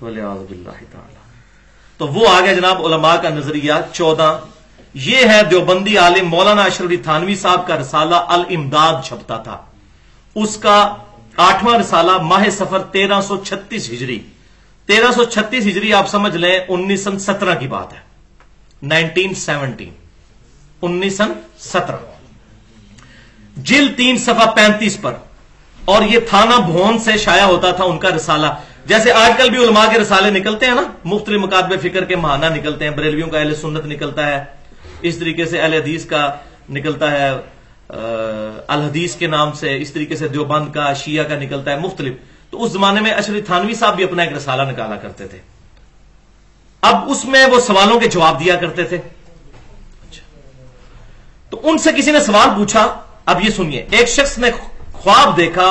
वलियाज़ु बिल्लाहि ताला। तो वो आ गया जनाब उलमा का नजरिया 14। ये है देवबंदी आलिम मौलाना अशरफ अली थानवी साहब का रसाला अल इमदाद छपता था, उसका 8वां रसाला माह सफर 1336 हिजरी। 1336 हिजरी आप समझ लें 1917 की बात है, 1917, 1917। जिल 3 सफा 35 पर, और ये थाना भोन से शाया होता था उनका रसाला। जैसे आजकल भी उलमा के रसाले निकलते हैं ना, मुख्तलिफ मुकातबे फिक्र के महाना निकलते हैं, बरेलवियों का अहले सुन्नत निकलता है, इस तरीके से अहले हदीस का निकलता है अल हदीस के नाम से, इस तरीके से देवबंद का शिया का निकलता है मुख्तलिफ। तो उस जमाने में अशरफ अली थानवी साहब भी अपना एक रसाला निकाला करते थे। अब उसमें वो सवालों के जवाब दिया करते थे। तो उनसे किसी ने सवाल पूछा, अब ये सुनिए, एक शख्स ने ख्वाब देखा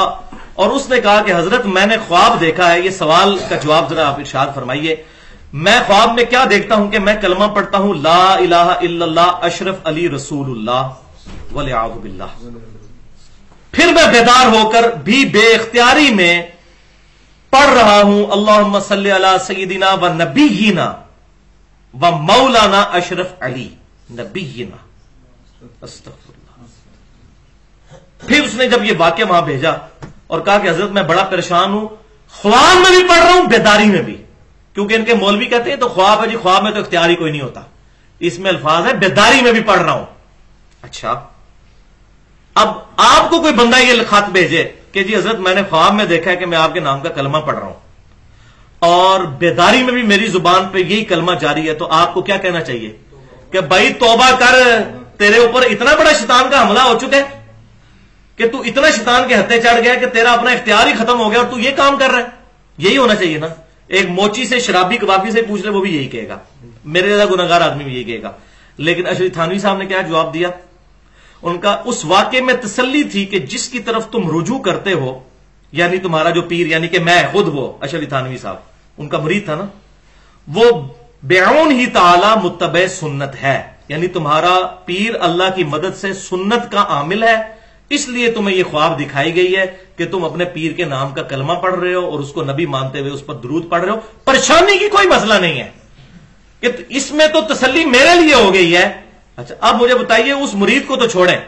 और उसने कहा कि हजरत मैंने ख्वाब देखा है, ये सवाल का जवाब जरा आप इरशाद फरमाइए। मैं ख्वाब में क्या देखता हूं कि मैं कलमा पढ़ता हूं ला इलाहा इल्लल्लाह अशरफ अली रसूलुल्लाह वलियाज़ु बिल्लाह। फिर मैं बेदार होकर भी बेइख्तियारी में पढ़ रहा हूं अल्लाहुम्मा सल्ली अला सय्यिदिना व नबिय्यिना व मौलाना अशरफ अली नबिय्यिना अस्तगफिरुल्लाह। फिर उसने जब ये वाक्य वहां भेजा और कहा कि हजरत मैं बड़ा परेशान हूं, ख्वाब में भी पढ़ रहा हूं बेदारी में भी, क्योंकि इनके मौलवी कहते हैं तो ख्वाब है जी, ख्वाब में तो इख्तियारी कोई नहीं होता, इसमें अल्फाज है बेदारी में भी पढ़ रहा हूं। अच्छा, अब आपको कोई बंदा ये खत भेजे कि जी हजरत मैंने ख्वाब में देखा है कि मैं आपके नाम का कलमा पढ़ रहा हूं और बेदारी में भी मेरी जुबान पे यही कलमा जारी है, तो आपको क्या कहना चाहिए कि भाई तौबा कर, तेरे ऊपर इतना बड़ा शैतान का हमला हो चुका है कि तू इतना शैतान के हत्थे चढ़ गया कि तेरा अपना इख्तियार ही खत्म हो गया और तू ये काम कर रहा है। यही होना चाहिए ना। एक मोची से, शराबी कबाबी से पूछ ले, वो भी यही कहेगा, मेरे ज्यादा गुनहगार आदमी भी यही कहेगा। लेकिन अशरफ थानवी साहब ने क्या जवाब दिया? उनका उस वाक्य में तसल्ली थी कि जिसकी तरफ तुम रुजू करते हो, यानी तुम्हारा जो पीर, यानी कि मैं खुद, वो अशरफ थानवी साहब उनका मुरीद था ना, वो बेऊन ही ताला मुत्तबे सुन्नत है, यानी तुम्हारा पीर अल्लाह की मदद से सुन्नत का आमिल है, इसलिए तुम्हें यह ख्वाब दिखाई गई है कि तुम अपने पीर के नाम का कलमा पढ़ रहे हो और उसको नबी मानते हुए उस पर दुरूद पढ़ रहे हो। परेशानी की कोई मसला नहीं है कि इसमें तो तसल्ली मेरे लिए हो गई है। अच्छा, अब मुझे बताइए, उस मुरीद को तो छोड़ें,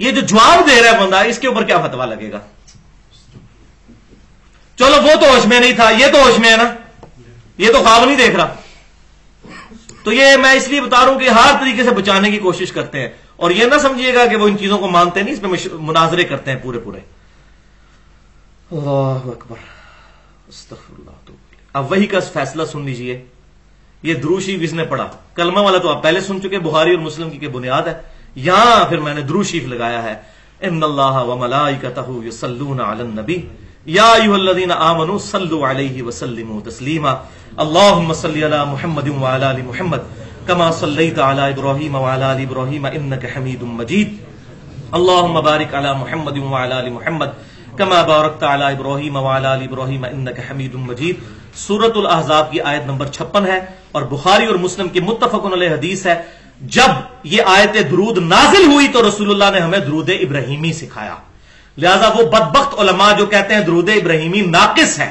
ये जो जवाब दे रहा है बंदा, इसके ऊपर क्या फतवा लगेगा? चलो वो तो होश में नहीं था, ये तो होश में है ना, ये तो ख्वाब नहीं देख रहा। तो ये मैं इसलिए बता रहा हूं कि हर तरीके से बचाने की कोशिश करते हैं, और ये ना समझिएगा कि वो इन चीजों को मानते नहीं, इसमें मुनाजरे करते हैं पूरे पूरे। अल्लाहु अकबर, अस्तगफिरुल्लाह। अब वही का फैसला सुन लीजिए। ये दुरूद शरीफ इसने पढ़ा, कलमा वाला तो आप पहले सुन चुके, बुखारी और मुस्लिम की बुनियाद है। यहां फिर मैंने दुरूद शरीफ लगाया है, इन्नल्लाह व मलाइकतहु युसल्लूना अलन नबी या अय्युहल्लज़ीना आमनू सल्लु अलैहि व सल्लिमू तस्लीमा अल्लाहुम्मा सल्लि अला मुहम्मदिन व अला आलि मुहम्मद कमा सल्लैता अला इब्राहीम व अला आलि इब्राहीम इन्नका हमीदुम मजीद अल्लाहुम्मा बारिक अला मुहम्मदिन व अला आलि मुहम्मद कमा बारकता अला इब्राहीम व अला आलि इब्राहीम इन्नका हमीदुम मजीद। सूरतुल अहज़ाब की आयत नंबर 56 है और बुखारी और मुस्लिम की मुत्तफ़क़ुन अलैह हदीस है। जब ये आयत दुरूद नाजिल हुई तो रसूलुल्लाह ने हमें दुरूद इब्राहीमी सिखाया। लिहाजा वो बदबख्त उलमा जो कहते हैं दुरूद इब्राहीमी नाकिस है,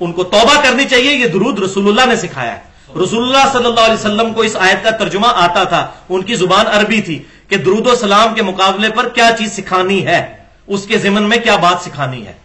उनको तौबा करनी चाहिए। ये दुरूद रसूलुल्लाह ने सिखाया है। रसूलुल्लाह सल्लल्लाहु अलैहि वसल्लम को इस आयत का तर्जुमा आता था, उनकी जुबान अरबी थी कि दुरूद और सलाम के मुकाबले पर क्या चीज सिखानी है, उसके ज़िमन में क्या बात सिखानी है।